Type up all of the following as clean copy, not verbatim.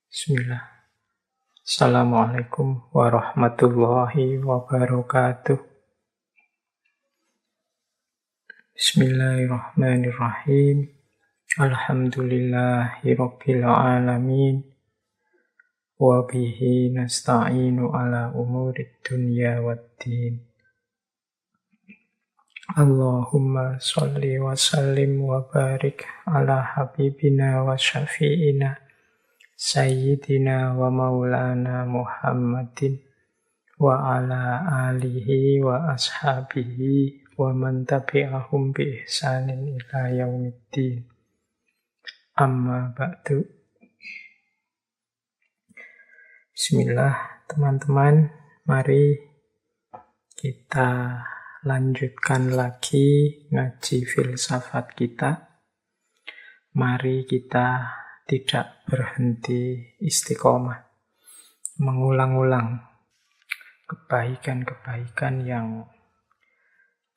Bismillah. Assalamualaikum warahmatullahi wabarakatuh. Bismillahirrahmanirrahim. Alhamdulillahi rabbil alamin. Wa bihi nasta'inu ala umurid dunya waddin. Allahumma sholli wa sallim wa barik ala habibina wa syafi'ina Sayyidina wa maulana Muhammadin wa ala alihi wa ashabihi wa man tabi'ahum bi ihsanin ila yaumiddin. Amma ba'du. Bismillah, teman-teman, mari kita lanjutkan lagi ngaji filsafat kita. Mari kita tidak berhenti istiqomah, mengulang-ulang kebaikan-kebaikan yang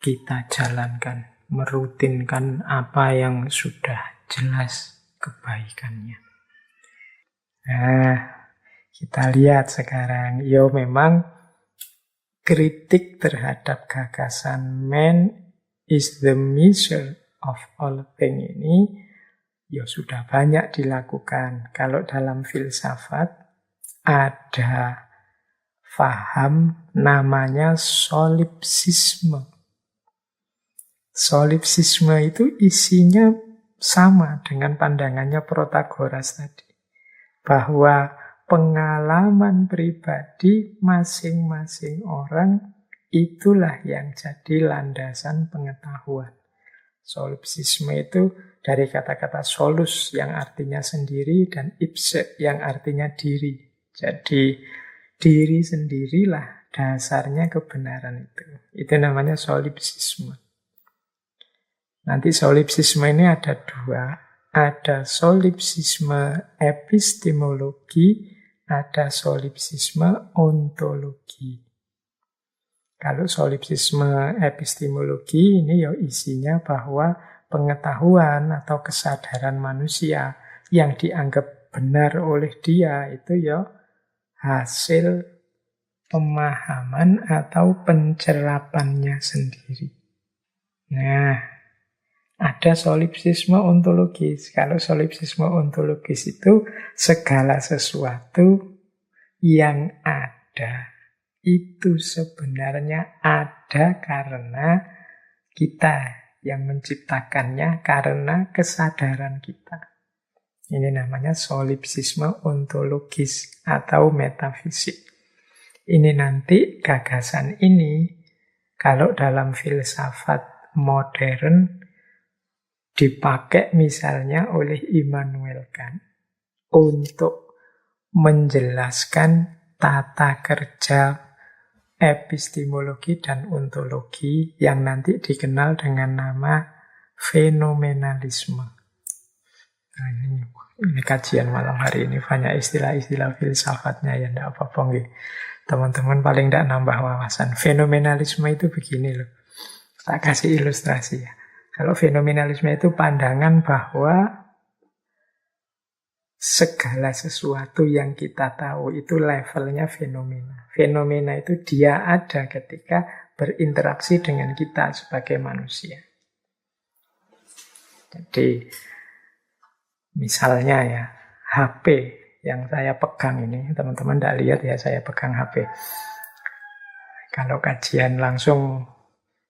kita jalankan, merutinkan apa yang sudah jelas kebaikannya. Nah, kita lihat sekarang, memang kritik terhadap gagasan man is the measure of all things ini sudah banyak dilakukan. Kalau dalam filsafat ada faham namanya solipsisme. Solipsisme itu isinya sama dengan pandangannya Protagoras tadi. Bahwa pengalaman pribadi masing-masing orang itulah yang jadi landasan pengetahuan. Solipsisme itu dari kata-kata solus yang artinya sendiri dan ipse yang artinya diri. Jadi diri sendirilah dasarnya kebenaran itu. Itu namanya solipsisme. Nanti solipsisme ini ada dua. Ada solipsisme epistemologi, ada solipsisme ontologi. Kalau solipsisme epistemologi ini isinya bahwa pengetahuan atau kesadaran manusia yang dianggap benar oleh dia itu hasil pemahaman atau pencerapannya sendiri. Nah, ada solipsisme ontologis. Kalau solipsisme ontologis itu segala sesuatu yang ada itu sebenarnya ada karena kita yang menciptakannya, karena kesadaran kita. Ini namanya solipsisme ontologis atau metafisik. Ini nanti gagasan ini kalau dalam filsafat modern dipakai misalnya oleh Immanuel Kant untuk menjelaskan tata kerja epistemologi dan ontologi yang nanti dikenal dengan nama fenomenalisme. Nah, ini kajian malam hari ini banyak istilah-istilah filsafatnya ya, tidak apa-apa. Teman-teman paling tidak nambah wawasan. Fenomenalisme itu begini loh. Tak kasih ilustrasi ya. Kalau fenomenalisme itu pandangan bahwa segala sesuatu yang kita tahu itu levelnya fenomena. Fenomena itu dia ada ketika berinteraksi dengan kita sebagai manusia. Jadi, misalnya HP yang saya pegang ini, teman-teman tidak lihat ya saya pegang HP. Kalau kajian langsung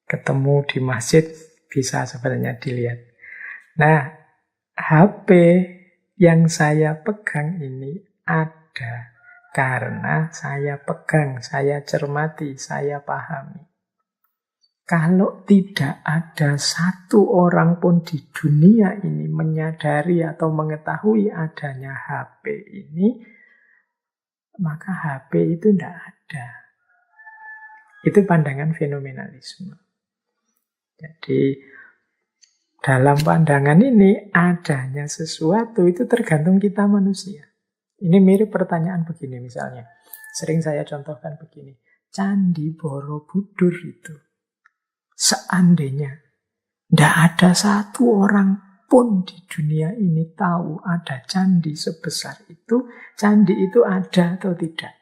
ketemu di masjid, bisa sebenarnya dilihat. Nah, HP yang saya pegang ini ada karena saya pegang, saya cermati, saya pahami. Kalau tidak ada satu orang pun di dunia ini menyadari atau mengetahui adanya HP ini, maka HP itu tidak ada. Itu pandangan fenomenalisme. Jadi dalam pandangan ini adanya sesuatu itu tergantung kita manusia. Ini mirip pertanyaan begini misalnya. Sering saya contohkan begini. Candi Borobudur itu seandainya tidak ada satu orang siapapun di dunia ini tahu ada candi sebesar itu, candi itu ada atau tidak?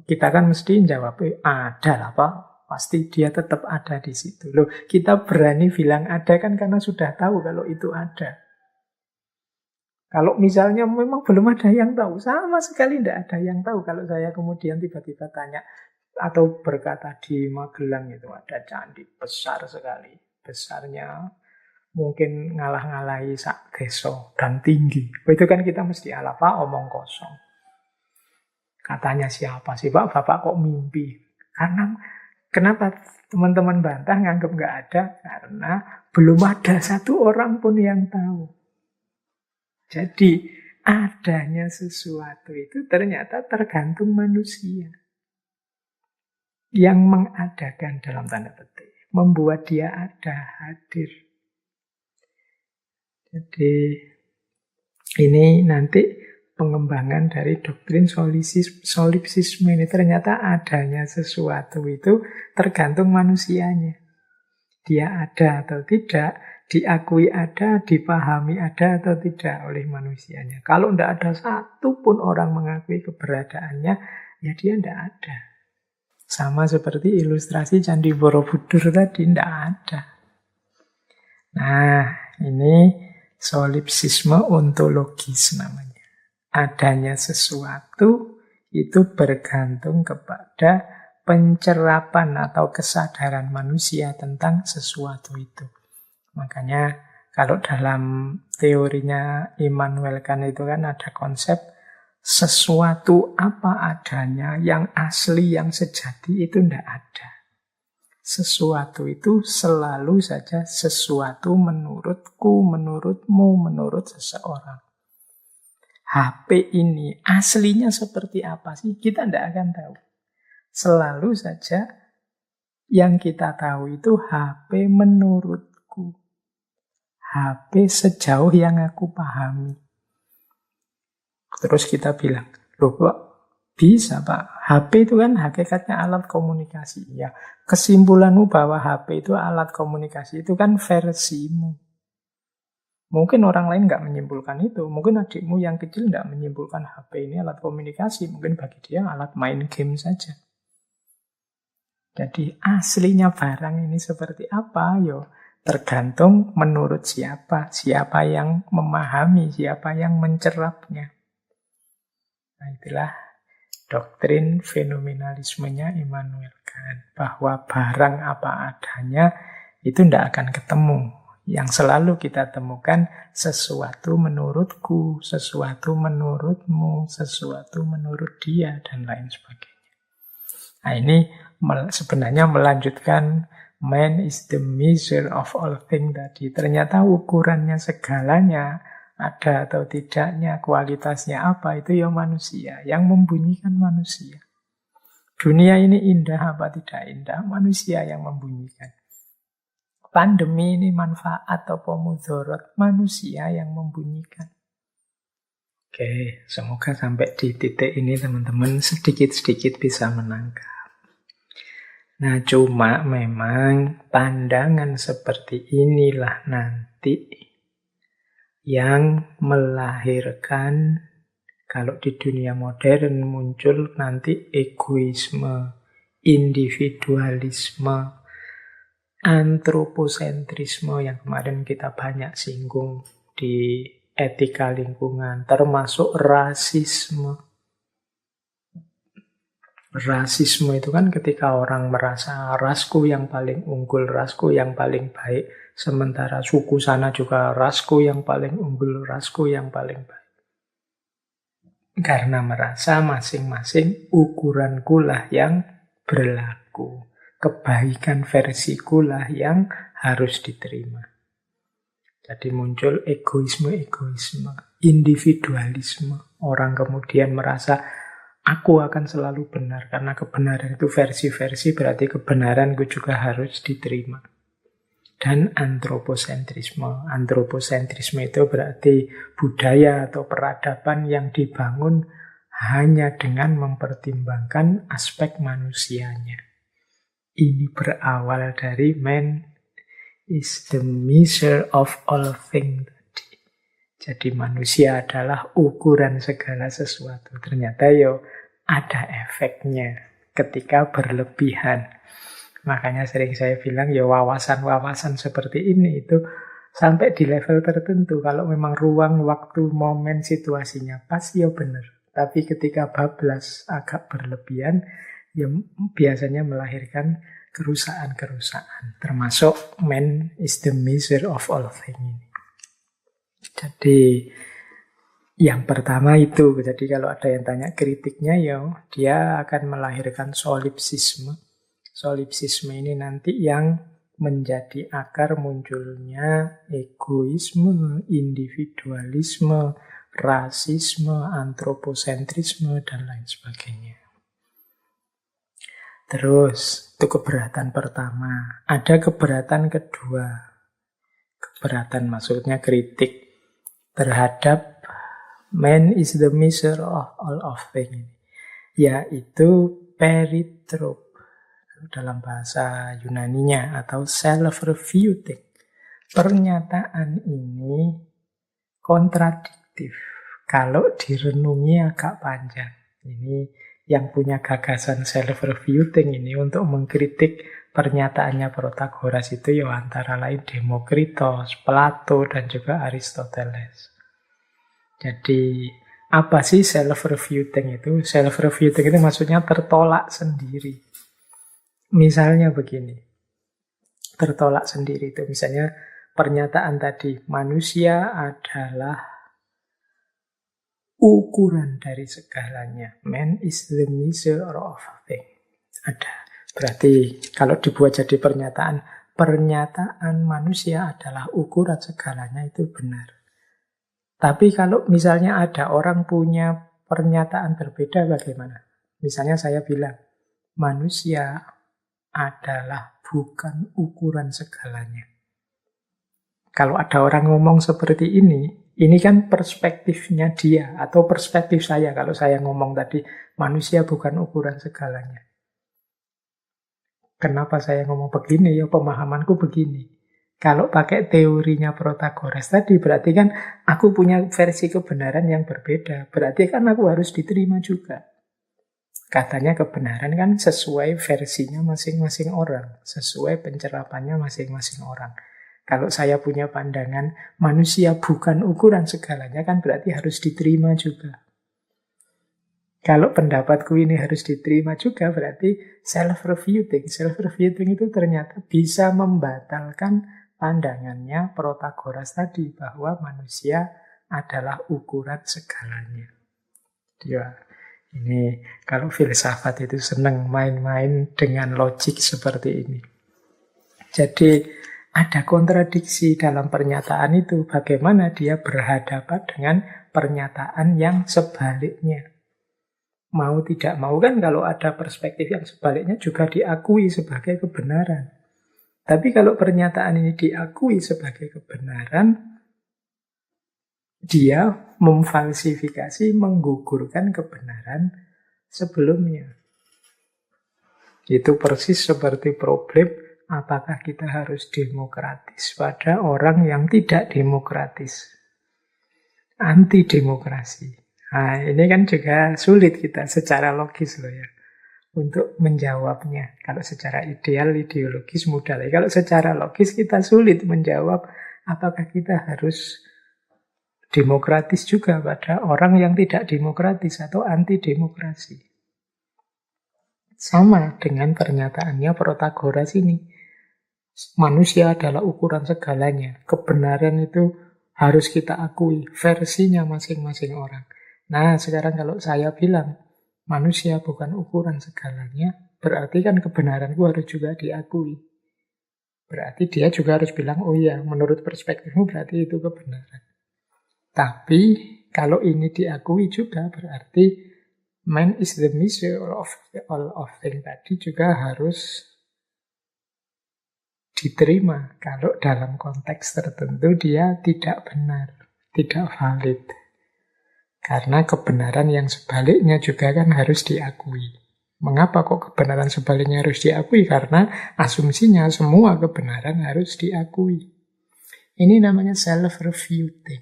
Kita kan mesti jawab, ada lah Pak. Pasti dia tetap ada di situ. Loh, kita berani bilang ada kan karena sudah tahu kalau itu ada. Kalau misalnya memang belum ada yang tahu, sama sekali tidak ada yang tahu. Kalau saya kemudian tiba-tiba tanya atau berkata di Magelang itu ada candi besar sekali. Besarnya mungkin ngalah-ngalahi sak desa dan tinggi. Itu kan kita mesti ala Pak omong kosong. Katanya siapa sih Pak? Bapak kok mimpi? Karena kenapa teman-teman bantah nganggap nggak ada? Karena belum ada satu orang pun yang tahu. Jadi adanya sesuatu itu ternyata tergantung manusia. Yang mengadakan dalam tanda petik. Membuat dia ada, hadir. Jadi ini nanti pengembangan dari doktrin solipsisme ini. Ternyata adanya sesuatu itu tergantung manusianya. Dia ada atau tidak, diakui ada, dipahami ada atau tidak oleh manusianya. Kalau tidak ada satu pun orang mengakui keberadaannya, ya dia tidak ada. Sama seperti ilustrasi Candi Borobudur tadi, tidak ada. Nah, ini solipsisme ontologis namanya. Adanya sesuatu itu bergantung kepada pencerapan atau kesadaran manusia tentang sesuatu itu. Makanya kalau dalam teorinya Immanuel Kant itu kan ada konsep sesuatu apa adanya yang asli, yang sejati itu tidak ada. Sesuatu itu selalu saja sesuatu menurutku, menurutmu, menurut seseorang. HP ini aslinya seperti apa sih? Kita tidak akan tahu. Selalu saja yang kita tahu itu HP menurutku. HP sejauh yang aku pahami. Terus kita bilang, loh Pak, bisa Pak. HP itu kan hakikatnya alat komunikasi. Ya, kesimpulanmu bahwa HP itu alat komunikasi itu kan versimu. Mungkin orang lain nggak menyimpulkan itu. Mungkin adikmu yang kecil nggak menyimpulkan HP ini alat komunikasi. Mungkin bagi dia alat main game saja. Jadi aslinya barang ini seperti apa? Yo, tergantung menurut siapa. Siapa yang memahami, siapa yang mencerapnya. Nah, itulah doktrin fenomenalismenya Immanuel Kant. Bahwa barang apa adanya itu tidak akan ketemu. Yang selalu kita temukan sesuatu menurutku, sesuatu menurutmu, sesuatu menurut dia, dan lain sebagainya. Nah, ini sebenarnya melanjutkan man is the measure of all things tadi. Ternyata ukurannya segalanya, ada atau tidaknya, kualitasnya apa, itu ya manusia. Yang membunyikan manusia. Dunia ini indah apa tidak indah, manusia yang membunyikan. Pandemi ini manfaat atau mudorot, manusia yang membunyikan. Oke, semoga sampai di titik ini teman-teman sedikit-sedikit bisa menangkap. Nah, cuma memang pandangan seperti inilah nanti yang melahirkan, kalau di dunia modern muncul nanti egoisme, individualisme, antroposentrisme yang kemarin kita banyak singgung di etika lingkungan, termasuk rasisme. Rasisme itu kan ketika orang merasa rasku yang paling unggul, rasku yang paling baik, sementara suku sana juga rasku yang paling unggul, rasku yang paling baik. Karena merasa masing-masing ukuranku lah yang berlaku. Kebaikan versiku lah yang harus diterima. Jadi muncul egoisme, individualisme. Orang kemudian merasa aku akan selalu benar. Karena kebenaran itu versi-versi, berarti kebenaranku juga harus diterima. Dan antroposentrisme. Antroposentrisme itu berarti budaya atau peradaban yang dibangun hanya dengan mempertimbangkan aspek manusianya. Ini berawal dari man is the measure of all things. Jadi manusia adalah ukuran segala sesuatu. Ternyata ada efeknya ketika berlebihan. Makanya sering saya bilang wawasan-wawasan seperti ini itu sampai di level tertentu. Kalau memang ruang, waktu, momen, situasinya pas, benar. Tapi ketika bablas agak berlebihan, biasanya melahirkan kerusakan-kerusakan. Termasuk man is the measure of all things. Jadi yang pertama itu. Jadi kalau ada yang tanya kritiknya, dia akan melahirkan solipsisme. Solipsisme ini nanti yang menjadi akar munculnya egoisme, individualisme, rasisme, antroposentrisme, dan lain sebagainya. Terus, itu keberatan pertama. Ada keberatan kedua. Keberatan maksudnya kritik terhadap man is the measure of all of things. Yaitu peritrop dalam bahasa Yunaninya atau self-refuting. Pernyataan ini kontradiktif kalau direnungi agak panjang. Ini yang punya gagasan self-refuting ini untuk mengkritik pernyataannya Protagoras itu antara lain Demokritos, Plato, dan juga Aristoteles. Jadi apa sih self-refuting itu? Self-refuting itu maksudnya tertolak sendiri. Misalnya begini, tertolak sendiri itu misalnya pernyataan tadi, manusia adalah ukuran dari segalanya. Man is the measure of things. Ada. Berarti kalau dibuat jadi pernyataan manusia adalah ukuran segalanya, itu benar. Tapi kalau misalnya ada orang punya pernyataan berbeda, bagaimana? Misalnya saya bilang, manusia adalah bukan ukuran segalanya. Kalau ada orang ngomong seperti ini kan perspektifnya dia atau perspektif saya. Kalau saya ngomong tadi, manusia bukan ukuran segalanya. Kenapa saya ngomong begini? Pemahamanku begini. Kalau pakai teorinya Protagoras tadi, berarti kan aku punya versi kebenaran yang berbeda. Berarti kan aku harus diterima juga. Katanya kebenaran kan sesuai versinya masing-masing orang. Sesuai pencerapannya masing-masing orang. Kalau saya punya pandangan manusia bukan ukuran segalanya, kan berarti harus diterima juga. Kalau pendapatku ini harus diterima juga, berarti self-refuting. Self-refuting itu ternyata bisa membatalkan pandangannya Protagoras tadi, bahwa manusia adalah ukuran segalanya. Ini kalau filsafat itu senang main-main dengan logik seperti ini. Jadi ada kontradiksi dalam pernyataan itu. Bagaimana dia berhadapan dengan pernyataan yang sebaliknya. Mau tidak mau kan kalau ada perspektif yang sebaliknya juga diakui sebagai kebenaran. Tapi kalau pernyataan ini diakui sebagai kebenaran, dia memfalsifikasi, menggugurkan kebenaran sebelumnya. Itu persis seperti problem apakah kita harus demokratis pada orang yang tidak demokratis. Anti-demokrasi. Nah, ini kan juga sulit kita secara logis loh ya. Untuk menjawabnya. Kalau secara ideal, ideologis mudah. Kalau secara logis kita sulit menjawab apakah kita harus demokratis juga pada orang yang tidak demokratis atau anti-demokrasi. Sama dengan pernyataannya Protagoras ini. Manusia adalah ukuran segalanya. Kebenaran itu harus kita akui. Versinya masing-masing orang. Nah, sekarang kalau saya bilang manusia bukan ukuran segalanya, berarti kan kebenaranku harus juga diakui. Berarti dia juga harus bilang, oh iya, menurut perspektifmu berarti itu kebenaran. Tapi kalau ini diakui juga berarti man is the measure of all of things tadi juga harus diterima. Kalau dalam konteks tertentu dia tidak benar, tidak valid. Karena kebenaran yang sebaliknya juga kan harus diakui. Mengapa kok kebenaran sebaliknya harus diakui? Karena asumsinya semua kebenaran harus diakui. Ini namanya self-refuting.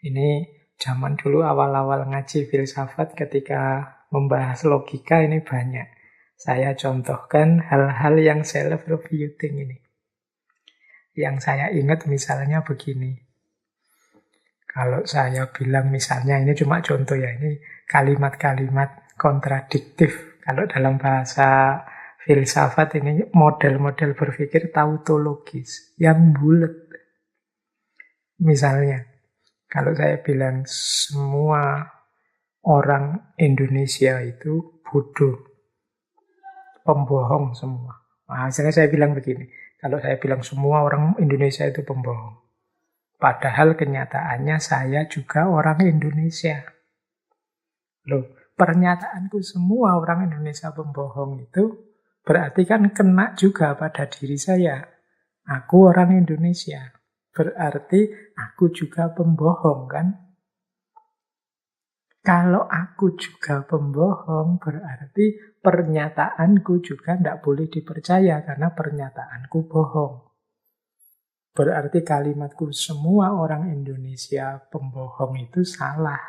Ini zaman dulu awal-awal ngaji filsafat ketika membahas logika ini banyak. Saya contohkan hal-hal yang self-refuting ini. Yang saya ingat misalnya begini. Kalau saya bilang misalnya, ini cuma contoh ya, ini kalimat-kalimat kontradiktif. Kalau dalam bahasa filsafat ini model-model berpikir tautologis, yang bulat. Misalnya, kalau saya bilang semua orang Indonesia itu bodoh, pembohong semua. Nah, misalnya saya bilang begini, kalau saya bilang semua orang Indonesia itu pembohong. Padahal kenyataannya saya juga orang Indonesia. Loh, pernyataanku semua orang Indonesia pembohong itu berarti kan kena juga pada diri saya. Aku orang Indonesia. Berarti aku juga pembohong kan? Kalau aku juga pembohong berarti pernyataanku juga tidak boleh dipercaya karena pernyataanku bohong. Berarti kalimatku semua orang Indonesia pembohong itu salah.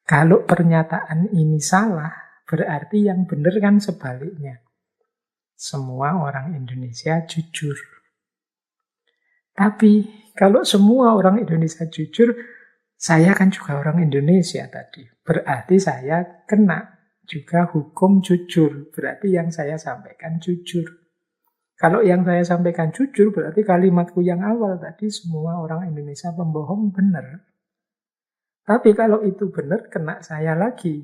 Kalau pernyataan ini salah, berarti yang benar kan sebaliknya. Semua orang Indonesia jujur. Tapi kalau semua orang Indonesia jujur, saya kan juga orang Indonesia tadi. Berarti saya kena juga hukum jujur. Berarti yang saya sampaikan jujur. Kalau yang saya sampaikan jujur, berarti kalimatku yang awal tadi, semua orang Indonesia pembohong, benar. Tapi kalau itu benar, kena saya lagi.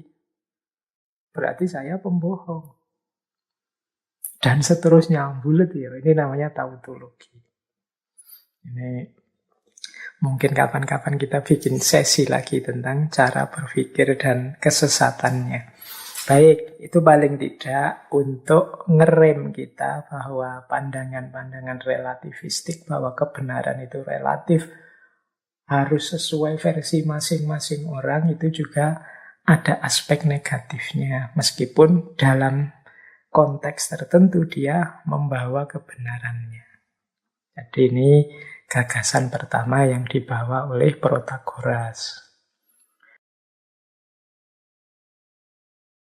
Berarti saya pembohong. Dan seterusnya, bulat ya. Ini namanya tautologi. Ini mungkin kapan-kapan kita bikin sesi lagi tentang cara berpikir dan kesesatannya. Baik, itu paling tidak untuk ngerem kita bahwa pandangan-pandangan relativistik, bahwa kebenaran itu relatif, harus sesuai versi masing-masing orang, itu juga ada aspek negatifnya. Meskipun dalam konteks tertentu dia membawa kebenarannya. Jadi ini gagasan pertama yang dibawa oleh Protagoras.